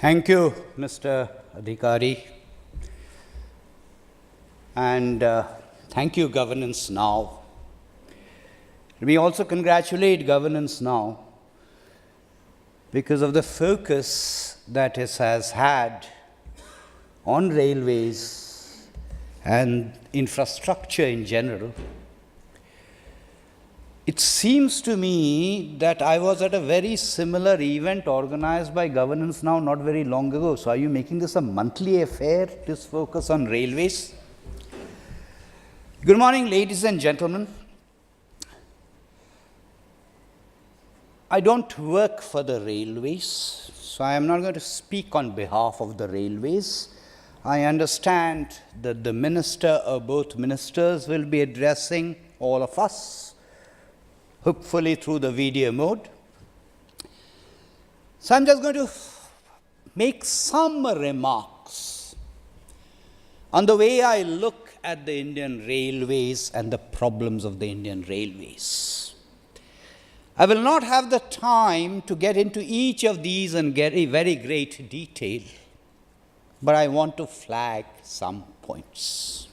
Thank you, Mr. Adhikari. And thank you, Governance Now. We also congratulate Governance Now because of the focus that it has had on railways and infrastructure in general. It seems to me that I was at a very similar event organized by Governance Now not very long ago. So are you making this a monthly affair, this focus on railways? Good morning, ladies and gentlemen. I don't work for the railways, so I am not going to speak on behalf of the railways. I understand that the minister or both ministers will be addressing all of us, hopefully through the video mode. So I'm just going to make some remarks on the way I look at the Indian railways and the problems of the Indian railways. I will not have the time to get into each of these in very great detail, but I want to flag some points.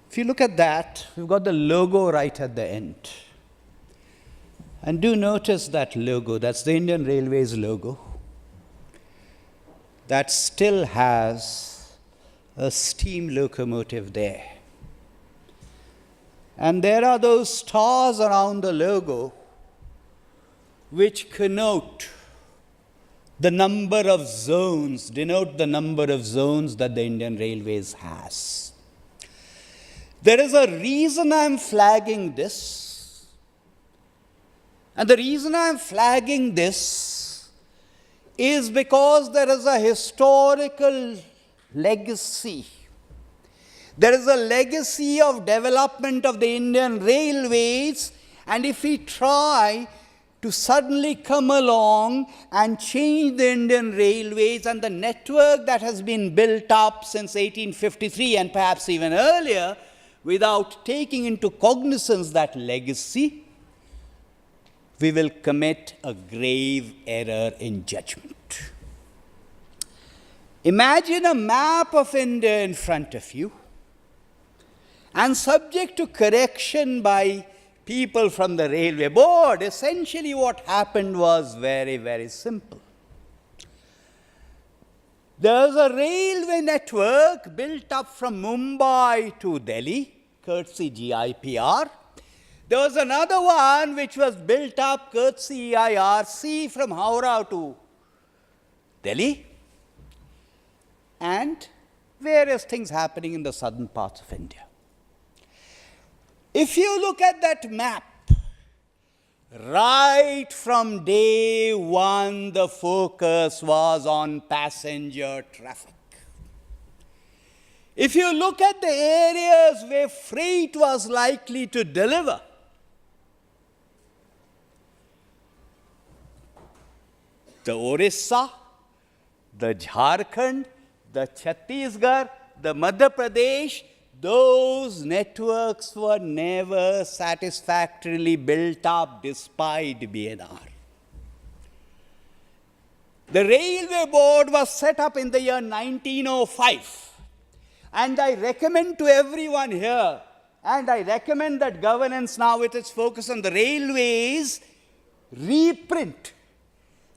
If you look at that, we've got the logo right at the end. And do notice that logo, that's the Indian Railways logo, that still has a steam locomotive there. And there are those stars around the logo which connote the number of zones, denote the number of zones that the Indian Railways has. There is a reason I'm flagging this. And the reason I'm flagging this is because there is a historical legacy. There is a legacy of development of the Indian Railways, and if we try to suddenly come along and change the Indian Railways and the network that has been built up since 1853 and perhaps even earlier, without taking into cognizance that legacy, we will commit a grave error in judgment. Imagine a map of India in front of you, and subject to correction by people from the railway board. Essentially what happened was very simple. There's a railway network built up from Mumbai to Delhi, courtesy GIPR. There was another one which was built up courtesy EIRC from Howrah to Delhi, and various things happening in the southern parts of India. If you look at that map, right from day one, the focus was on passenger traffic. If you look at the areas where freight was likely to deliver, the Orissa, the Jharkhand, the Chhattisgarh, the Madhya Pradesh, those networks were never satisfactorily built up despite BNR. The railway board was set up in the year 1905. And I recommend to everyone here, and I recommend that Governance Now with its focus on the railways, reprint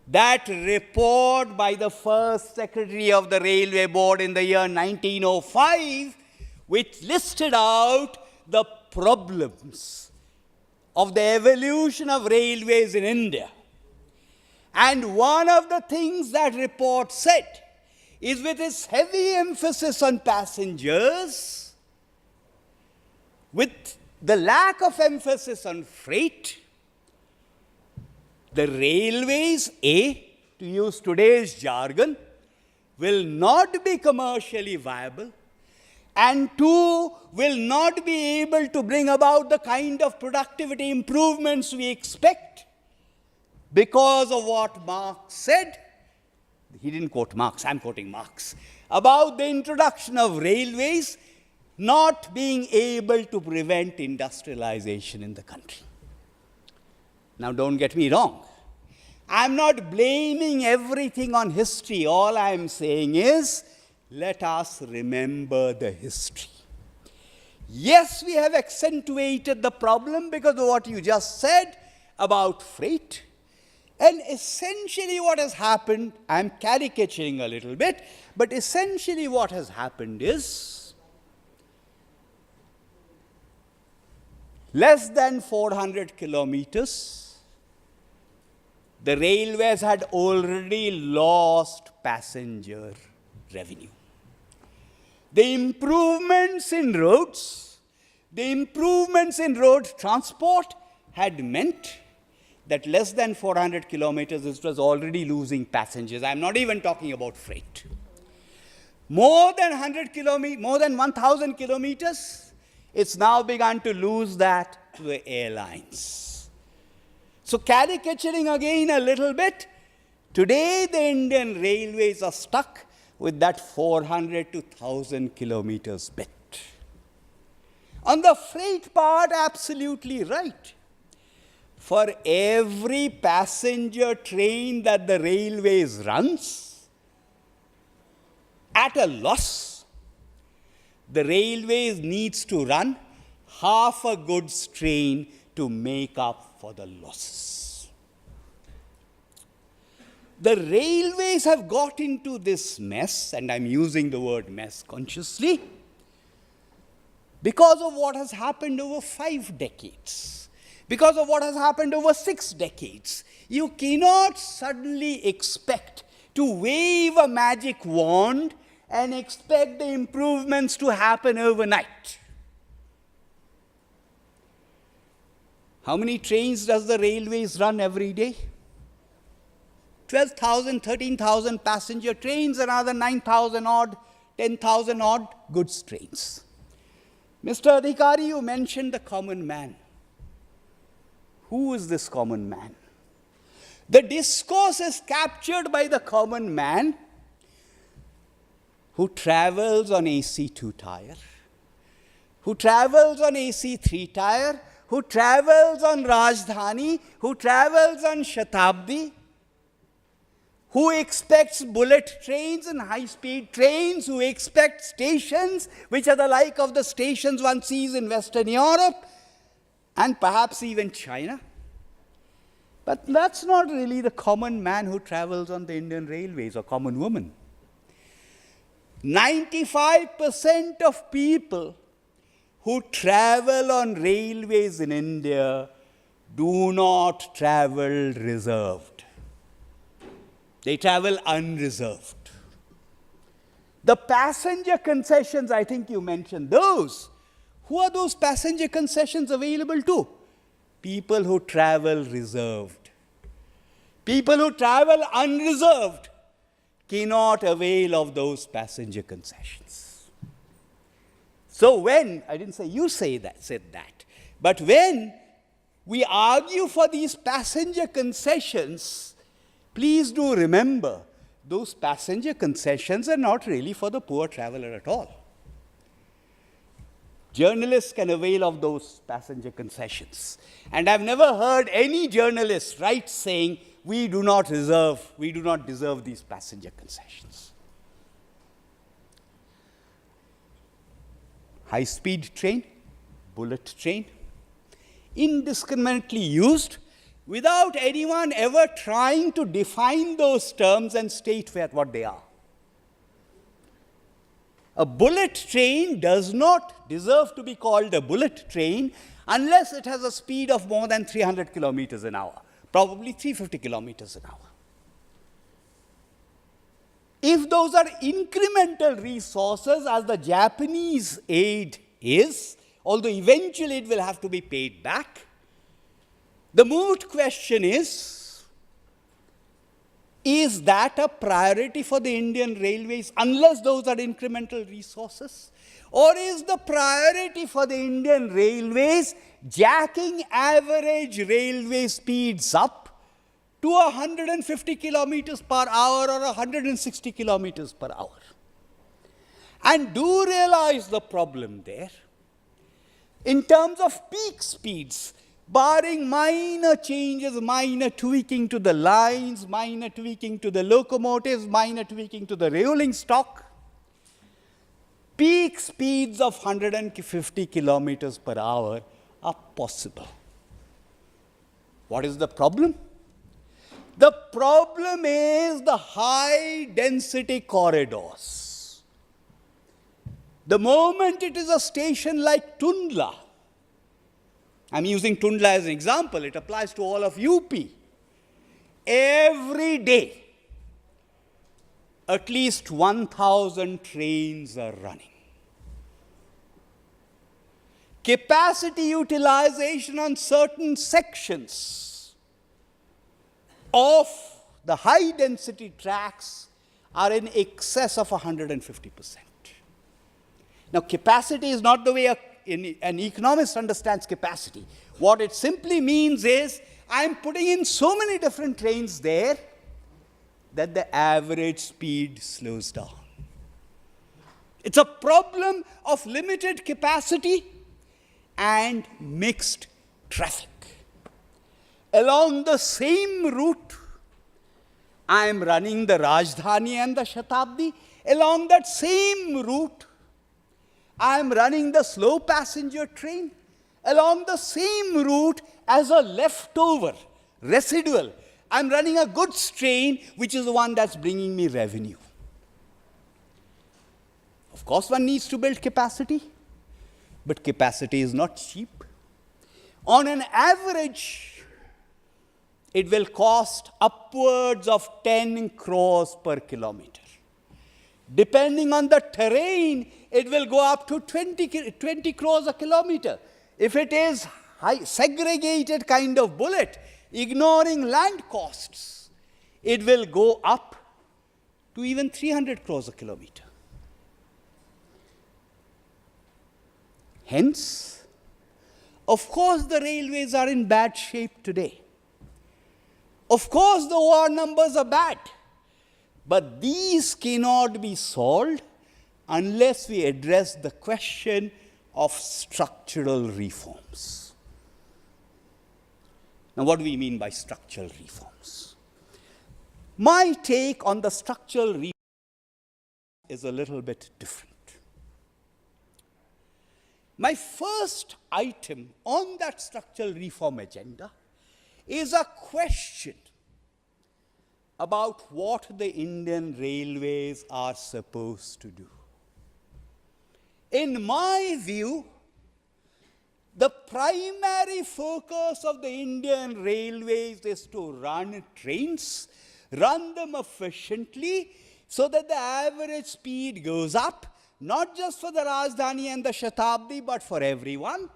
that report by the first secretary of the railway board in the year 1905, which listed out the problems of the evolution of railways in India. And one of the things that report said is, with its heavy emphasis on passengers, with the lack of emphasis on freight, the railways, A, to use today's jargon, will not be commercially viable, and 2, will not be able to bring about the kind of productivity improvements we expect because of what Marx said. He didn't quote Marx, I'm quoting Marx, about the introduction of railways not being able to prevent industrialization in the country. Now, don't get me wrong. I'm not blaming everything on history. All I'm saying is, let us remember the history. Yes, we have accentuated the problem because of what you just said about freight. And essentially what has happened, I'm caricaturing a little bit, but essentially what has happened is, less than 400 kilometers, the railways had already lost passenger revenue. The improvements in roads, the improvements in road transport had meant that less than 400 kilometers, it was already losing passengers. I'm not even talking about freight. More than 1,000 kilometers, it's now begun to lose that to the airlines. So caricaturing again a little bit, today the Indian railways are stuck with that 400 to 1,000 kilometers bit. On the freight part, absolutely right. For every passenger train that the railways runs at a loss, the railways needs to run half a goods train to make up for the losses. The railways have got into this mess, and I'm using the word mess consciously, because of what has happened over 5 decades, because of what has happened over 6 decades. You cannot suddenly expect to wave a magic wand and expect the improvements to happen overnight. How many trains does the railways run every day? 12,000, 13,000 passenger trains, another 9,000 odd, 10,000 odd goods trains. Mr. Adhikari, you mentioned the common man. Who is this common man? The discourse is captured by the common man who travels on AC 2-tire, who travels on AC 3-tire, who travels on Rajdhani, who travels on Shatabdi, who expects bullet trains and high-speed trains, who expects stations which are the like of the stations one sees in Western Europe and perhaps even China. But that's not really the common man who travels on the Indian railways, or common woman. 95% of people who travel on railways in India do not travel reserved. They travel unreserved. The passenger concessions, I think you mentioned those. Who are those passenger concessions available to? People who travel reserved. People who travel unreserved cannot avail of those passenger concessions. So when, I didn't say you said that, but when we argue for these passenger concessions, please do remember, those passenger concessions are not really for the poor traveler at all. Journalists can avail of those passenger concessions. And I've never heard any journalist write saying, we do not deserve these passenger concessions. High-speed train, bullet train, indiscriminately used, without anyone ever trying to define those terms and state what they are. A bullet train does not deserve to be called a bullet train unless it has a speed of more than 300 kilometers an hour, probably 350 kilometers an hour. If those are incremental resources, as the Japanese aid is, although eventually it will have to be paid back, the moot question is that a priority for the Indian railways, unless those are incremental resources? Or is the priority for the Indian railways jacking average railway speeds up to 150 kilometers per hour or 160 kilometers per hour? And do realize the problem there. In terms of peak speeds, barring minor changes, minor tweaking to the lines, minor tweaking to the locomotives, minor tweaking to the rolling stock, peak speeds of 150 kilometers per hour are possible. What is the problem? The problem is the high density corridors. The moment it is a station like Tundla, I'm using Tundla as an example, it applies to all of UP. Every day, at least 1,000 trains are running. Capacity utilization on certain sections of the high density tracks are in excess of 150%. Now, capacity is not the way an economist understands capacity. What it simply means is I'm putting in so many different trains there that the average speed slows down. It's a problem of limited capacity and mixed traffic. Along the same route, I am running the Rajdhani and the Shatabdi. Along that same route, I am running the slow passenger train. Along the same route, as a leftover, residual, I am running a goods train, which is the one that's bringing me revenue. Of course, one needs to build capacity, but capacity is not cheap. On an average, it will cost upwards of 10 crores per kilometer. Depending on the terrain, it will go up to 20 crores a kilometer. If it is segregated kind of bullet, ignoring land costs, it will go up to even 300 crores a kilometer. Hence, of course, the railways are in bad shape today. Of course, the OR numbers are bad. But these cannot be solved unless we address the question of structural reforms. Now, what do we mean by structural reforms? My take on the structural reforms is a little bit different. My first item on that structural reform agenda is a question about what the Indian railways are supposed to do. In my view, the primary focus of the Indian railways is to run trains, run them efficiently so that the average speed goes up, not just for the Rajdhani and the Shatabdi, but for everyone,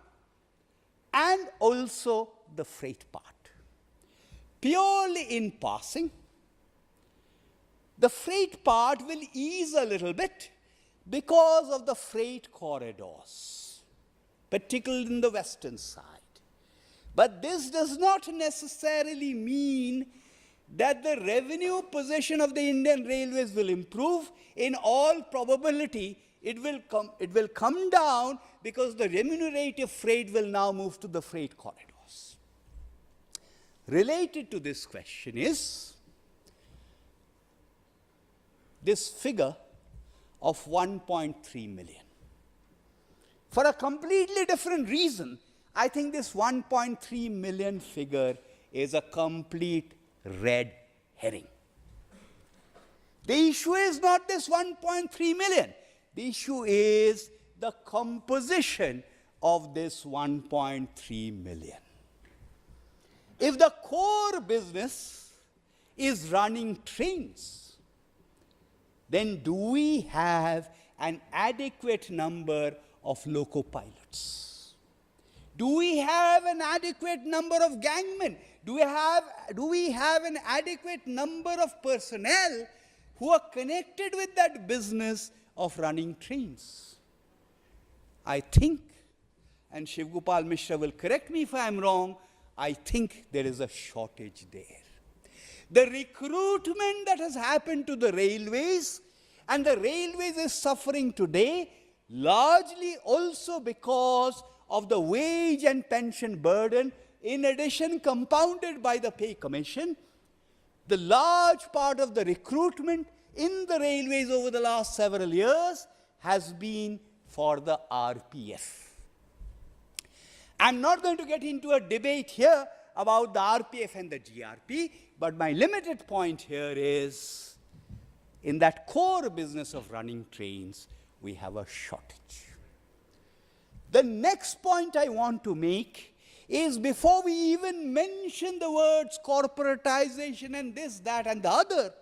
and also the freight part. Purely in passing, the freight part will ease a little bit because of the freight corridors, particularly in the western side. But this does not necessarily mean that the revenue position of the Indian railways will improve. In all probability, it will come down because the remunerative freight will now move to the freight corridors. Related to this question is this figure of 1.3 million. For a completely different reason, I think this 1.3 million figure is a complete red herring. The issue is not this 1.3 million. The issue is the composition of this 1.3 million. If the core business is running trains, then do we have an adequate number of loco pilots? Do we have an adequate number of gangmen? Do we have an adequate number of personnel who are connected with that business of running trains? I think, and Shivgopal Mishra will correct me if I am wrong, I think there is a shortage there. The recruitment that has happened to the railways, and the railways is suffering today, largely also because of the wage and pension burden, in addition compounded by the pay commission, the large part of the recruitment in the railways over the last several years has been for the RPF. I'm not going to get into a debate here about the RPF and the GRP, but my limited point here is, in that core business of running trains, we have a shortage. The next point I want to make is, before we even mention the words corporatization and this, that, and the other,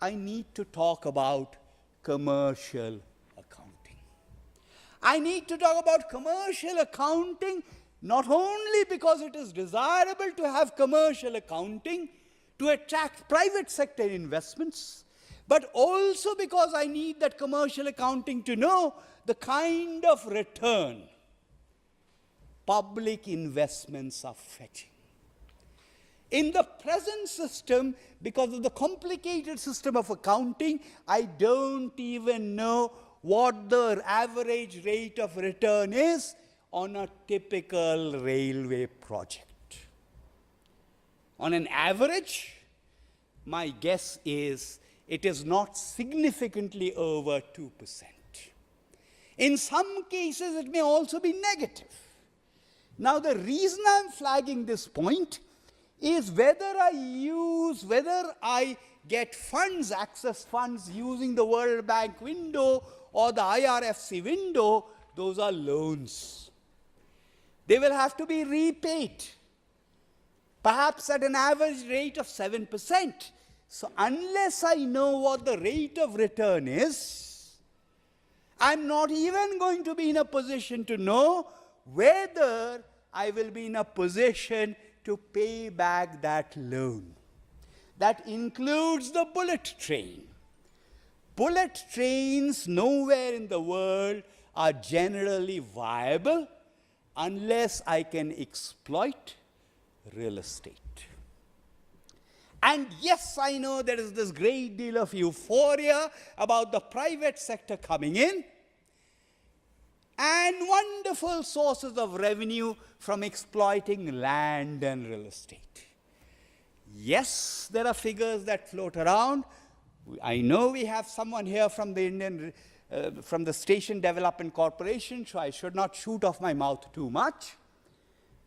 I need to talk about commercial accounting. I need to talk about commercial accounting not only because it is desirable to have commercial accounting to attract private sector investments, but also because I need that commercial accounting to know the kind of return public investments are fetching. In the present system, because of the complicated system of accounting, I don't even know what the average rate of return is on a typical railway project. On an average, my guess is it is not significantly over 2%. In some cases, it may also be negative. Now, the reason I'm flagging this point is whether I get funds, access funds using the World Bank window or the IRFC window, those are loans. They will have to be repaid, perhaps at an average rate of 7%. So unless I know what the rate of return is, I'm not even going to be in a position to know whether I will be in a position to pay back that loan. That includes the bullet train. Bullet trains nowhere in the world are generally viable unless I can exploit real estate. And yes, I know there is this great deal of euphoria about the private sector coming in and wonderful sources of revenue from exploiting land and real estate. Yes, there are figures that float around. I know we have someone here from the from the Station Development Corporation, so I should not shoot off my mouth too much.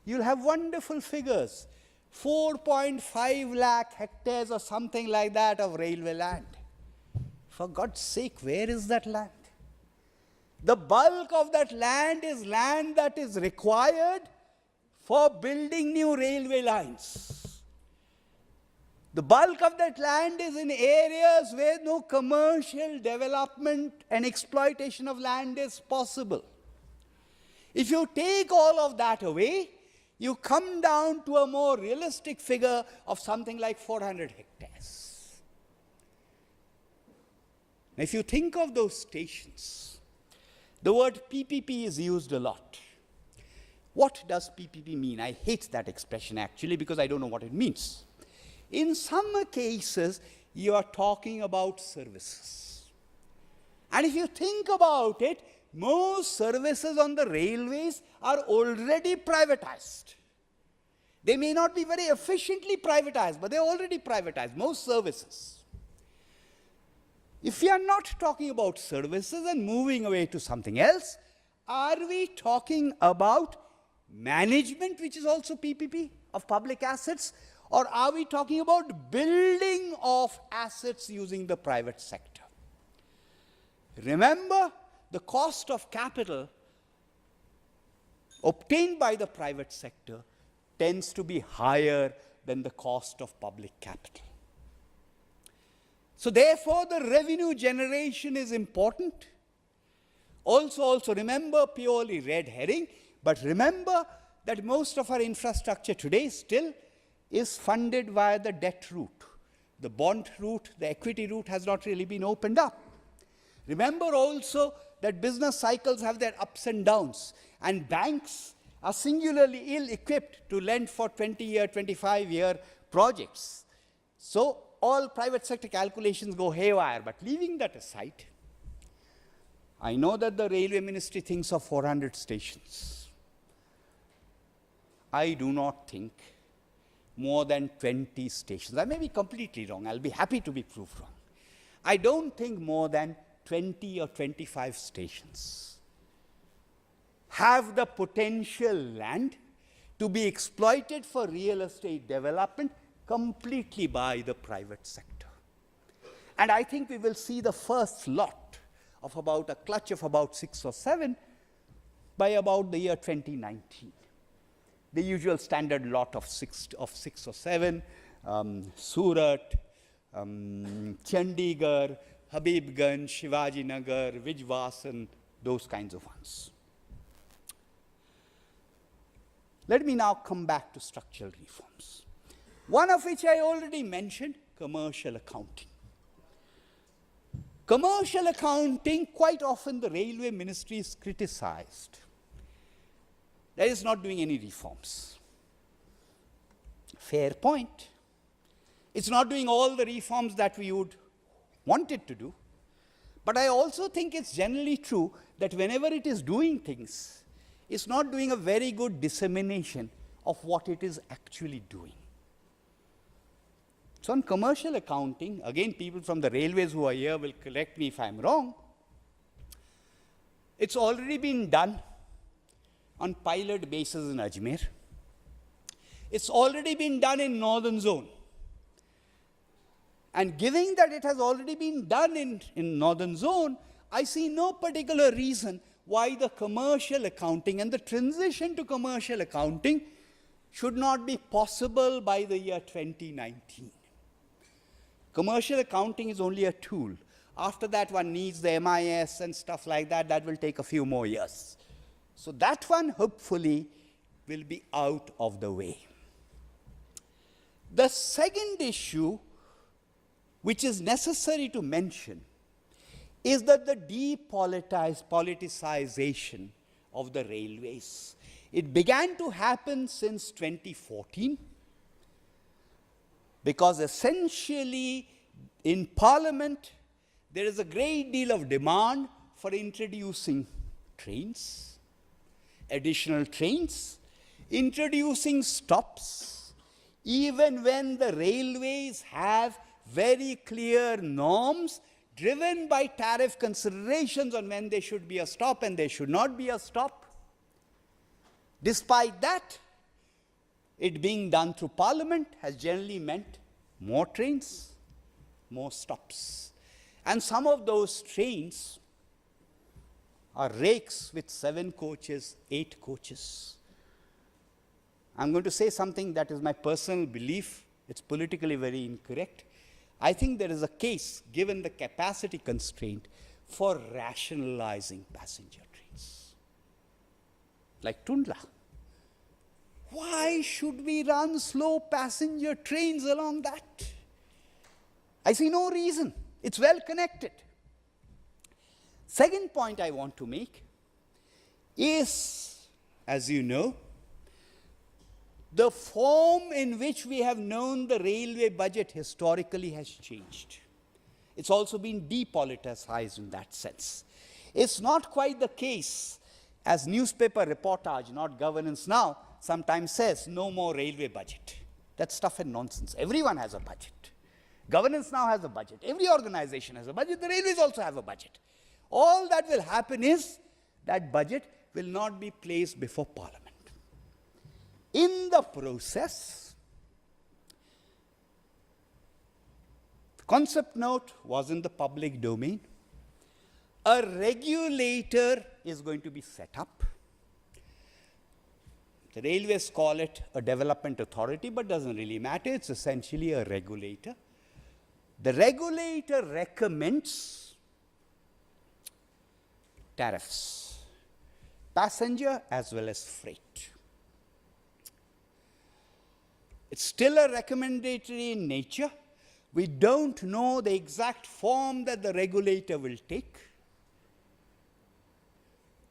You'll have wonderful figures, 4.5 lakh hectares or something like that of railway land. For God's sake, where is that land? The bulk of that land is land that is required for building new railway lines. The bulk of that land is in areas where no commercial development and exploitation of land is possible. If you take all of that away, you come down to a more realistic figure of something like 400 hectares. Now, if you think of those stations, the word PPP is used a lot. What does PPP mean? I hate that expression actually because I don't know what it means. In some cases, you are talking about services. And if you think about it, most services on the railways are already privatized. They may not be very efficiently privatized, but they're already privatized, most services. If we are not talking about services and moving away to something else, are we talking about management, which is also PPP, of public assets? Or are we talking about building of assets using the private sector? Remember, the cost of capital obtained by the private sector tends to be higher than the cost of public capital. So therefore, the revenue generation is important. Also remember, purely red herring, but remember that most of our infrastructure today still is funded via the debt route. The bond route, the equity route has not really been opened up. Remember also that business cycles have their ups and downs, and banks are singularly ill-equipped to lend for 20-year, 25-year projects. So all private sector calculations go haywire, but leaving that aside, I know that the Railway Ministry thinks of 400 stations. I do not think more than 20 stations. I may be completely wrong. I'll be happy to be proved wrong. I don't think more than 20 or 25 stations have the potential land to be exploited for real estate development completely by the private sector. And I think we will see the first lot of about a clutch of about 6 or 7 by about the year 2019. The usual standard lot of six or 7, Surat, Chandigarh, Habibganj, Shivajinagar, Brijwasan, those kinds of ones. Let me now come back to structural reforms, one of which I already mentioned, commercial accounting. Commercial accounting, quite often the railway ministry is criticized. That is not doing any reforms. Fair point. It's not doing all the reforms that we would want it to do. But I also think it's generally true that whenever it is doing things, it's not doing a very good dissemination of what it is actually doing. So on commercial accounting, again, people from the railways who are here will correct me if I'm wrong. It's already been done on pilot basis in Ajmer. It's already been done in Northern Zone. And given that it has already been done in Northern Zone, I see no particular reason why the commercial accounting and the transition to commercial accounting should not be possible by the year 2019. Commercial accounting is only a tool. After that, one needs the MIS and stuff like that. That will take a few more years. So that one, hopefully, will be out of the way. The second issue, which is necessary to mention, is that the depoliticization of the railways. It began to happen since 2014, because essentially in Parliament there is a great deal of demand for introducing trains, additional trains, introducing stops, even when the railways have very clear norms driven by tariff considerations on when there should be a stop and there should not be a stop. Despite that, it being done through Parliament has generally meant more trains, more stops. And some of those trains are rakes with 7 coaches, 8 coaches. I'm going to say something that is my personal belief. It's politically very incorrect. I think there is a case, given the capacity constraint, for rationalizing passenger trains. Like Tundla. Why should we run slow passenger trains along that? I see no reason. It's well connected. Second point I want to make is, as you know, the form in which we have known the railway budget historically has changed. It's also been depoliticized in that sense. It's not quite the case, as newspaper reportage, not Governance Now, sometimes says, no more railway budget. That's stuff and nonsense. Everyone has a budget. Governance Now has a budget. Every organization has a budget. The railways also have a budget. All that will happen is that budget will not be placed before Parliament. In the process, the concept note was in the public domain. A regulator is going to be set up. The railways call it a development authority, but doesn't really matter. It's essentially a regulator. The regulator recommends tariffs, passenger as well as freight. It's still a recommendatory in nature. We don't know the exact form that the regulator will take.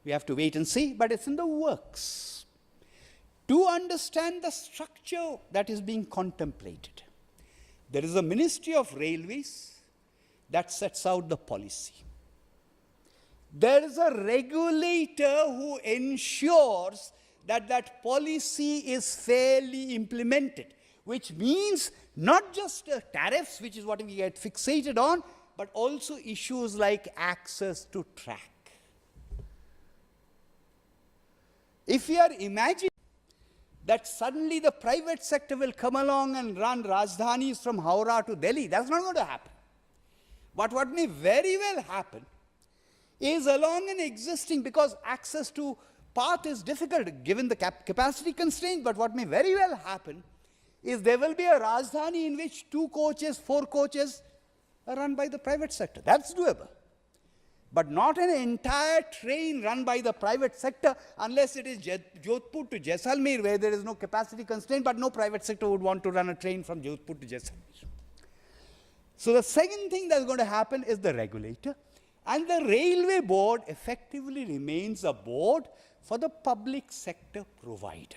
We have to wait and see, but it's in the works. To understand the structure that is being contemplated, there is a Ministry of Railways that sets out the policy. There is a regulator who ensures that that policy is fairly implemented, which means not just tariffs, which is what we get fixated on, but also issues like access to track. If we are imagining that suddenly the private sector will come along and run Rajdhanis from Howrah to Delhi, that's not going to happen. But what may very well happen is along an existing, because access to path is difficult given the capacity constraint, but what may very well happen is there will be a Rajdhani in which 2 coaches, 4 coaches are run by the private sector. That's doable. But not an entire train run by the private sector, unless it is Jodhpur to Jaisalmer, where there is no capacity constraint, but no private sector would want to run a train from Jodhpur to Jaisalmer. So the second thing that's going to happen is the regulator, and the railway board effectively remains a board for the public sector provider.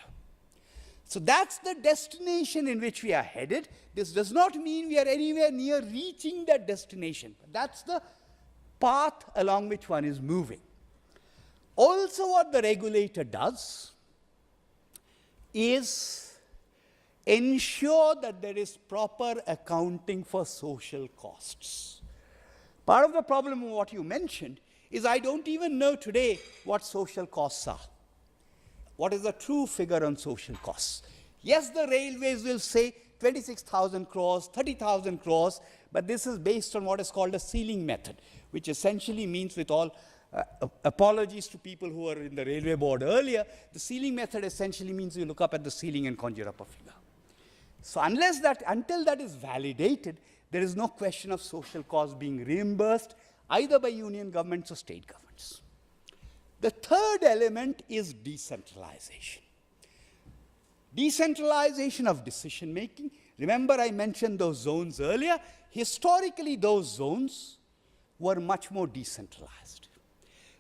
So that's the destination in which we are headed. This does not mean we are anywhere near reaching that destination. That's the path along which one is moving. Also, what the regulator does is ensure that there is proper accounting for social costs. Part of the problem of what you mentioned is I don't even know today what social costs are. What is the true figure on social costs? Yes, the railways will say 26,000 crores, 30,000 crores, but this is based on what is called a ceiling method, which essentially means, with all apologies to people who were in the railway board earlier, the ceiling method essentially means you look up at the ceiling and conjure up a figure. So until that is validated, there is no question of social costs being reimbursed either by union governments or state governments. The third element is decentralization. Decentralization of decision making. Remember, I mentioned those zones earlier. Historically, those zones were much more decentralized.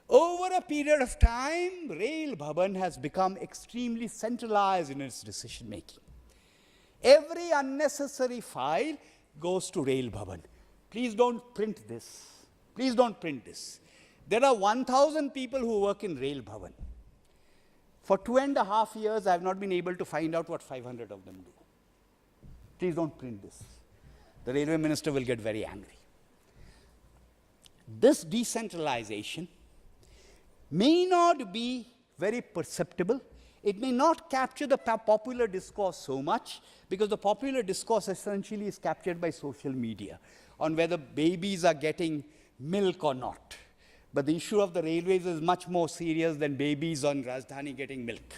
Over a period of time, Rail Bhavan has become extremely centralized in its decision making. Every unnecessary file goes to Rail Bhavan. Please don't print this. Please don't print this. There are 1,000 people who work in Rail Bhavan. For 2.5 years, I have not been able to find out what 500 of them do. Please don't print this. The railway minister will get very angry. This decentralization may not be very perceptible. It may not capture the popular discourse so much, because the popular discourse essentially is captured by social media on whether babies are getting milk or not. But the issue of the railways is much more serious than babies on Rajdhani getting milk.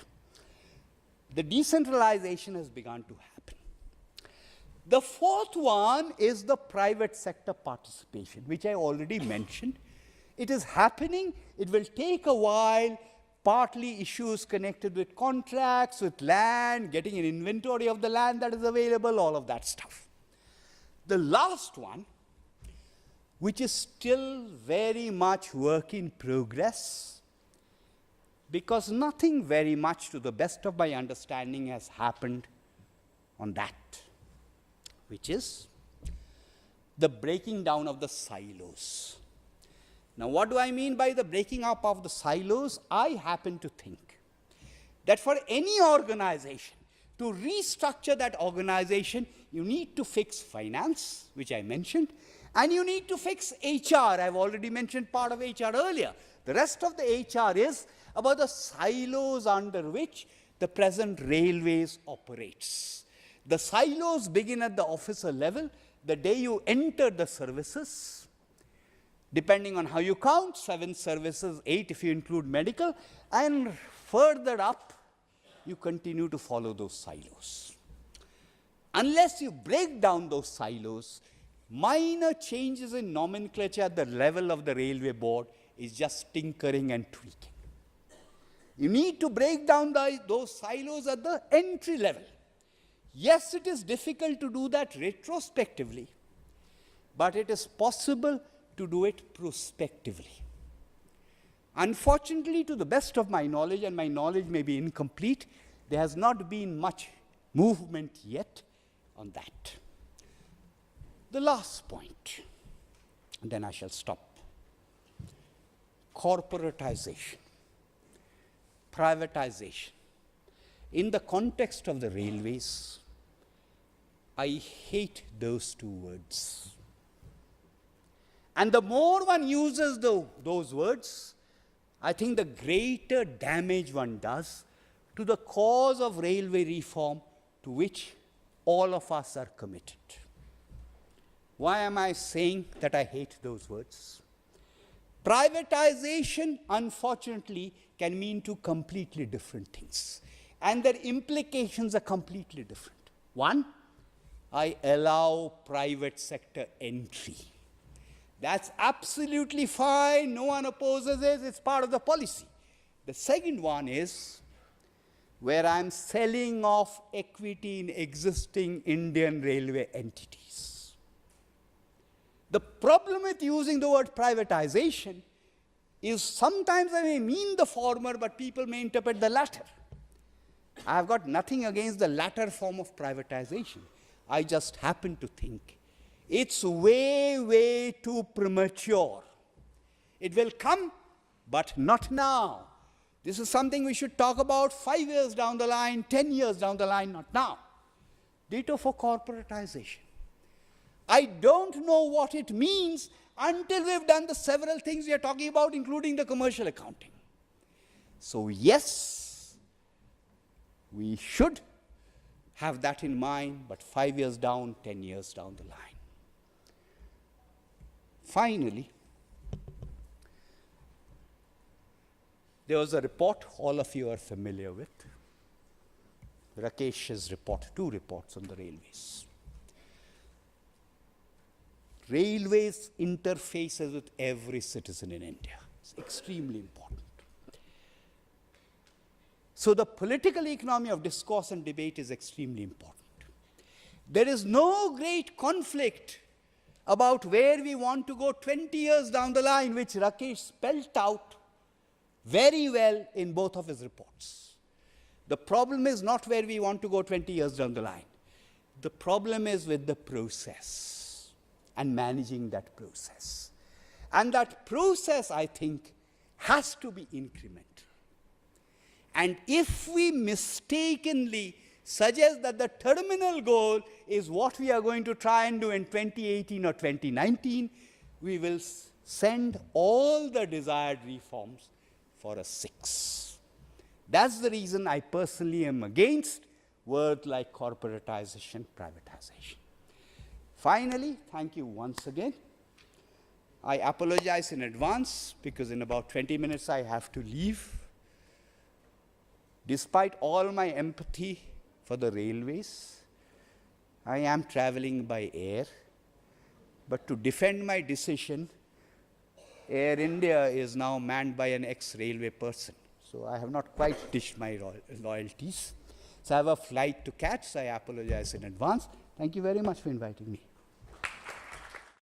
The decentralization has begun to happen. The fourth one is the private sector participation, which I already mentioned. It is happening. It will take a while, partly issues connected with contracts, with land, getting an inventory of the land that is available, all of that stuff. The last one, which is still very much work in progress, because nothing very much, to the best of my understanding, has happened on that, which is the breaking down of the silos. Now, what do I mean by the breaking up of the silos? I happen to think that for any organization, to restructure that organization, you need to fix finance, which I mentioned, and you need to fix HR. I've already mentioned part of HR earlier. The rest of the HR is about the silos under which the present railways operates. The silos begin at the officer level, the day you enter the services, depending on how you count, 7 services, 8 if you include medical, and further up, you continue to follow those silos. Unless you break down those silos, minor changes in nomenclature at the level of the railway board is just tinkering and tweaking. You need to break down those silos at the entry level. Yes, it is difficult to do that retrospectively, but it is possible to do it prospectively. Unfortunately, to the best of my knowledge, and my knowledge may be incomplete, there has not been much movement yet on that. The last point, and then I shall stop. Corporatization, privatization. in the context of the railways, I hate those two words. And the more one uses those words, I think the greater damage one does to the cause of railway reform to which all of us are committed. Why am I saying that I hate those words? Privatization, unfortunately, can mean two completely different things. And their implications are completely different. One, I allow private sector entry. That's absolutely fine. No one opposes it. It's part of the policy. The second one is where I'm selling off equity in existing Indian railway entities. The problem with using the word privatization is sometimes I may mean the former, but people may interpret the latter. I've got nothing against the latter form of privatization. I just happen to think it's way, way too premature. It will come, but not now. This is something we should talk about 5 years down the line, 10 years down the line, not now. Ditto for corporatization. I don't know what it means until we've done the several things we are talking about, including the commercial accounting. So yes, we should have that in mind, but 5 years down, 10 years down the line. Finally, there was a report all of you are familiar with, Rakesh's report, 2 reports on the railways. Railways interfaces with every citizen in India. It's extremely important. So the political economy of discourse and debate is extremely important. There is no great conflict about where we want to go 20 years down the line, which Rakesh spelled out very well in both of his reports. The problem is not where we want to go 20 years down the line. The problem is with the process and managing that process. And that process, I think, has to be incremental. And if we mistakenly suggest that the terminal goal is what we are going to try and do in 2018 or 2019, we will send all the desired reforms for a 6. That's the reason I personally am against words like corporatization, privatization. Finally, thank you once again. I apologize in advance because in about 20 minutes I have to leave. Despite all my empathy for the railways, I am traveling by air. But to defend my decision, Air India is now manned by an ex-railway person. So I have not quite dished my loyalties. So I have a flight to catch, so I apologize in advance. Thank you very much for inviting me.